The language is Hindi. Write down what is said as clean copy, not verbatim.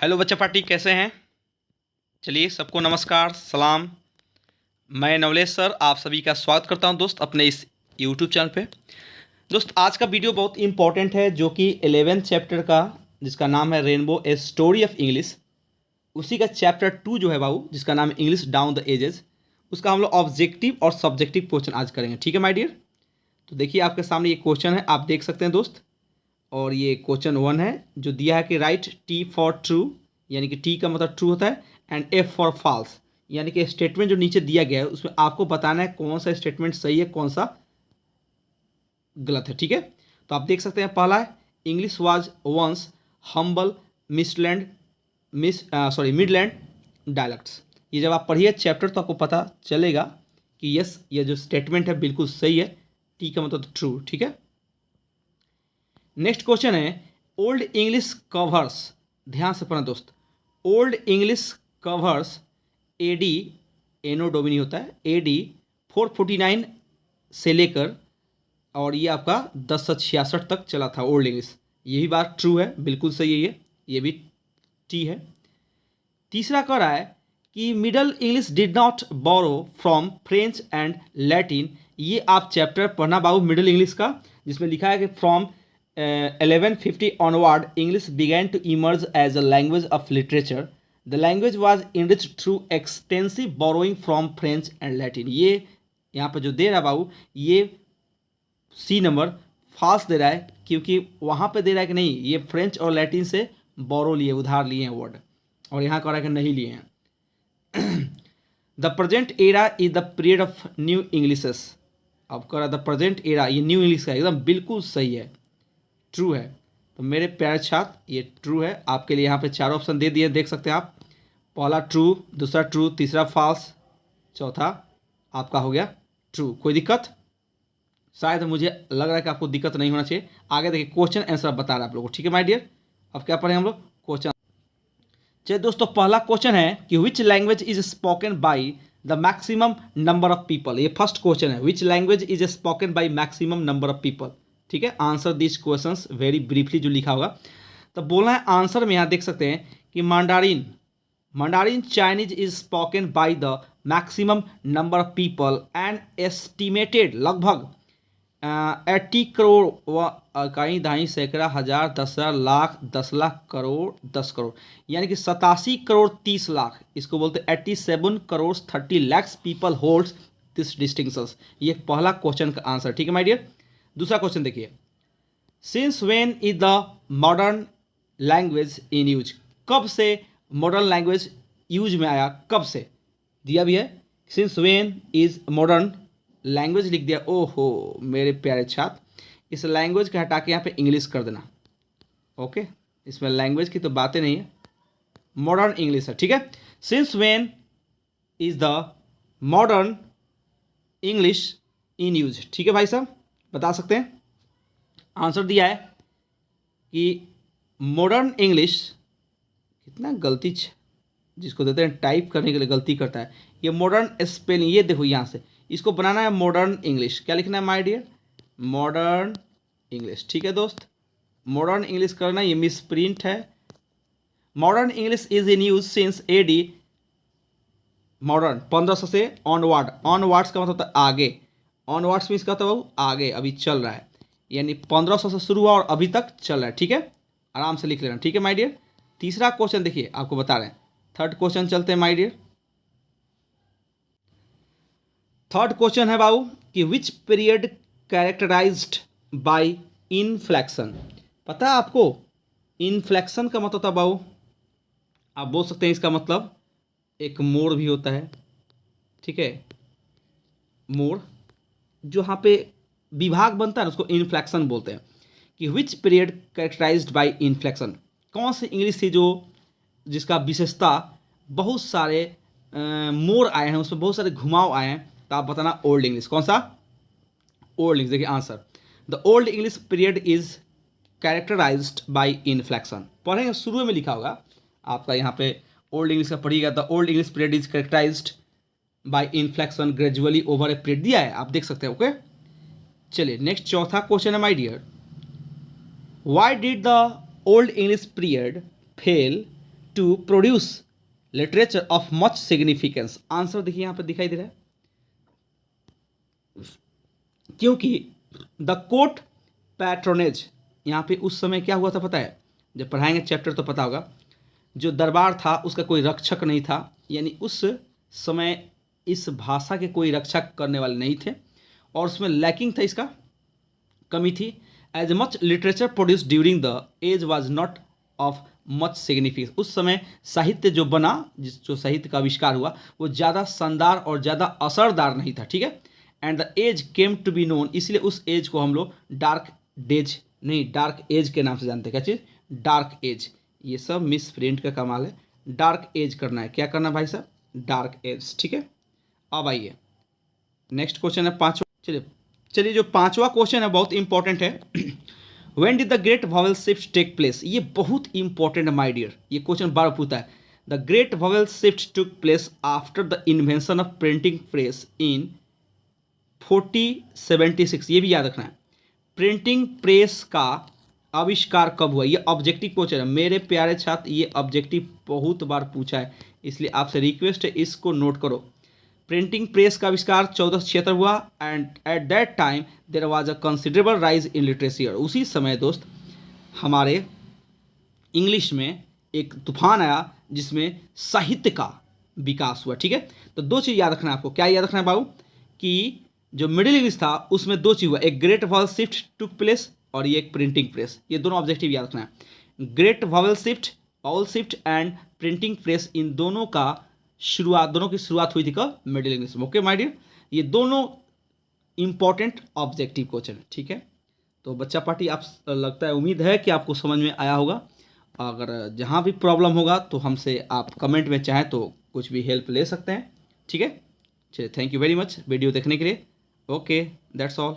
हेलो बच्चा पार्टी, कैसे हैं? चलिए, सबको नमस्कार, सलाम। मैं नवलेश सर आप सभी का स्वागत करता हूं दोस्त अपने इस यूट्यूब चैनल पे। दोस्त, आज का वीडियो बहुत इंपॉर्टेंट है, जो कि 11th चैप्टर का, जिसका नाम है rainbow a story of English. उसी का चैप्टर 2 जो है बाबू, जिसका नाम है इंग्लिश डाउन द एजेस, उसका हम लोग ऑब्जेक्टिव और सब्जेक्टिव क्वेश्चन आज करेंगे। ठीक है माय डियर? तो देखिए, आपके सामने ये क्वेश्चन है, आप देख सकते हैं दोस्त। और ये क्वेश्चन 1 है, जो दिया है कि राइट टी फॉर ट्रू, यानी कि टी का मतलब ट्रू होता है, एंड एफ फॉर फॉल्स, यानी कि स्टेटमेंट जो नीचे दिया गया है उसमें आपको बताना है कौन सा स्टेटमेंट सही है, कौन सा गलत है। ठीक है, तो आप देख सकते हैं पहला है, इंग्लिश वाज वंस हम्बल मिसलैंड मिडलैंड डायलेक्ट्स। ये जब आप पढ़िए चैप्टर तो आपको पता चलेगा कि यस, ये जो स्टेटमेंट है बिल्कुल सही है, टी का मतलब ट्रू। ठीक है, नेक्स्ट क्वेश्चन है, ओल्ड इंग्लिश कवर्स, ध्यान से पढ़ना दोस्त, ओल्ड इंग्लिश कवर्स एडी, एनो डोमिनी होता है, एडी 449 से लेकर और ये आपका 1066 तक चला था ओल्ड इंग्लिश। ये भी बात ट्रू है, बिल्कुल सही है, ये भी टी है। तीसरा कह रहा है कि middle English did not borrow from French and Latin. ये आप चैप्टर पढ़ना बाबू मिडल इंग्लिश का, जिसमें लिखा है कि from 1150 onward, English began to emerge as a language of literature. The language was enriched through extensive borrowing from French and Latin. ये यहाँ पर जो दे रहा है बाबू, ये सी नंबर फाल्स दे रहा है, क्योंकि वहाँ पे दे रहा है कि नहीं, ये फ्रेंच और लैटिन से बोरो लिए, उधार लिए हैं वर्ड, और यहाँ कह रहा है कि नहीं लिए हैं। The present era is the period of new Englishes. अब कह रहा है द प्रेजेंट एरा, ये न्यू इंग्लिश का एकदम बिल्कुल सही है, ट्रू है। तो मेरे प्यारे छात्र, ये ट्रू है। आपके लिए यहाँ पे 4 ऑप्शन दे दिए, देख सकते हैं आप। पहला ट्रू, दूसरा ट्रू, तीसरा फॉल्स, चौथा आपका हो गया ट्रू। कोई दिक्कत? शायद मुझे लग रहा है कि आपको दिक्कत नहीं होना चाहिए। आगे देखिए, क्वेश्चन आंसर बता रहा है आप लोगों को। ठीक है माय डियर, अब क्या पढ़ेंगे हम लोग? क्वेश्चन। चलिए दोस्तों, पहला क्वेश्चन है कि which language is spoken by the maximum number of people. ये फर्स्ट क्वेश्चन है, which language is spoken by maximum number of people. ठीक है, answer this questions very briefly, जो लिखा होगा तो बोलना है। आंसर में यहाँ देख सकते हैं कि mandarin, mandarin Chinese is spoken by the maximum number of people and estimated लगभग 80 करोड़, इकाई दहाई सैकड़ा हज़ार 10,000 लाख 10 लाख करोड़ 10 करोड़, यानी कि 87 करोड़ 30 लाख, इसको बोलते हैं 87 crore 30 lakhs people holds this distinctions. ये पहला क्वेश्चन का आंसर। ठीक है माय डियर, दूसरा क्वेश्चन देखिए, since when is the modern language in use. कब से मॉडर्न लैंग्वेज यूज में आया, कब से? दिया भी है, since when is modern language लिख दिया। ओहो मेरे प्यारे छात्र, इस लैंग्वेज के हटा के यहाँ पे इंग्लिश कर देना। ओके, इसमें लैंग्वेज की तो बातें नहीं है, मॉडर्न इंग्लिश है। ठीक है, since when is the modern English in use. ठीक है भाई साहब, बता सकते हैं। आंसर दिया है कि मॉडर्न इंग्लिश, कितना गलती जिसको देते हैं टाइप करने के लिए गलती करता है। ये मॉडर्न स्पेलिंग, ये देखो यहाँ से इसको बनाना है मॉडर्न इंग्लिश। क्या लिखना है माय डियर? Modern English. ठीक है दोस्त, मॉडर्न इंग्लिश करना, ये मिस प्रिंट है। Modern English is in use since AD, modern 1500 से ऑनवर्ड। ऑनवर्ड्स का मतलब होता है आगे, ऑनवर्ड्स मीन्स का होता है आगे, अभी चल रहा है, यानी 1500 से शुरू हुआ और अभी तक चल रहा है। ठीक है, आराम से लिख लेना। ठीक है माय डियर, तीसरा क्वेश्चन देखिए, आपको बता रहे हैं। थर्ड क्वेश्चन चलते हैं माय डियर। थर्ड क्वेश्चन है बाबू कि which period characterised by inflection. पता है आपको इनफ्लेक्शन का मतलब होता है बाबू, आप बोल सकते हैं इसका मतलब एक मोड़ भी होता है। ठीक है, मोड़ जो यहाँ पे विभाग बनता है ना, उसको इनफ्लेक्शन बोलते हैं। कि which period characterised by inflection, कौन सी इंग्लिश थी जो जिसका विशेषता बहुत सारे मोड़ आए हैं, उसमें बहुत सारे घुमाव आए हैं। तो आप बताना ओल्ड इंग्लिश। कौन सा? Old English. देखिए answer, the old English period is characterised by inflection. पढ़ेंगे, शुरू में लिखा होगा आपका, यहाँ पे ओल्ड इंग्लिश का पढ़िएगा। The old English period is characterised by inflection gradually over a period, दिया है, आप देख सकते हैं। ओके, चलिए नेक्स्ट चौथा क्वेश्चन है my dear, why did the old English period fail to produce literature of much significance. Answer देखिए यहाँ पर दिखाई दे रहा है, क्योंकि द कोर्ट पैट्रोनेज, यहाँ पे उस समय क्या हुआ था पता है, जब पढ़ाएंगे चैप्टर तो पता होगा, जो दरबार था उसका कोई रक्षक नहीं था, यानी उस समय इस भाषा के कोई रक्षक करने वाले नहीं थे और उसमें लैकिंग था, इसका कमी थी। As much literature produced during the age was not of much significance. उस समय साहित्य जो बना, जो साहित्य का आविष्कार हुआ, वो ज़्यादा शानदार और ज़्यादा असरदार नहीं था, ठीक है। And the age came to be known, इसलिए उस एज को हम लोग डार्क डेज नहीं डार्क एज के नाम से जानते हैं। क्या चीज़? Dark as. ये सब मिस प्रिंट का कमाल है, डार्क एज करना है। क्या करना है भाई साहब? डार्क एज, ठीक है। अब आइए नेक्स्ट क्वेश्चन है पांचवा। चलिए जो पांचवा क्वेश्चन है बहुत इंपॉर्टेंट है। When did the great vowel shift take place? ये बहुत इंपॉर्टेंट है माय डियर, ये क्वेश्चन बार पूछता है। The great vowel shift took place after the invention of printing press in 1476। ये भी याद रखना है, प्रिंटिंग प्रेस का आविष्कार कब हुआ? ये ऑब्जेक्टिव क्वेश्चन है मेरे प्यारे छात्र, ये ऑब्जेक्टिव बहुत बार पूछा है, इसलिए आपसे रिक्वेस्ट है इसको नोट करो। प्रिंटिंग प्रेस का आविष्कार 1476 हुआ and at that time there was a considerable rise in literacy. और उसी समय दोस्त हमारे इंग्लिश में एक तूफान आया जिसमें साहित्य का विकास हुआ, ठीक है। तो दो चीज़ याद रखना है आपको। क्या याद रखना है बाबू? कि जो मिडिल इंग्लिश था उसमें दो चीज़ हुआ, एक great vowel shift took place और ये एक प्रिंटिंग प्रेस। ये दोनों ऑब्जेक्टिव याद रखना है। Great vowel shift and printing press, इन दोनों की शुरुआत हुई थी कब? मिडिल इंग्लिश में। ओके माय डियर, ये दोनों इंपॉर्टेंट ऑब्जेक्टिव क्वेश्चन है, ठीक है। तो बच्चा पार्टी, आप लगता है उम्मीद है कि आपको समझ में आया होगा। अगर जहाँ भी प्रॉब्लम होगा तो हमसे आप कमेंट में चाहें तो कुछ भी हेल्प ले सकते हैं, ठीक है। चलिए, thank you very much video देखने के लिए। Okay, that's all.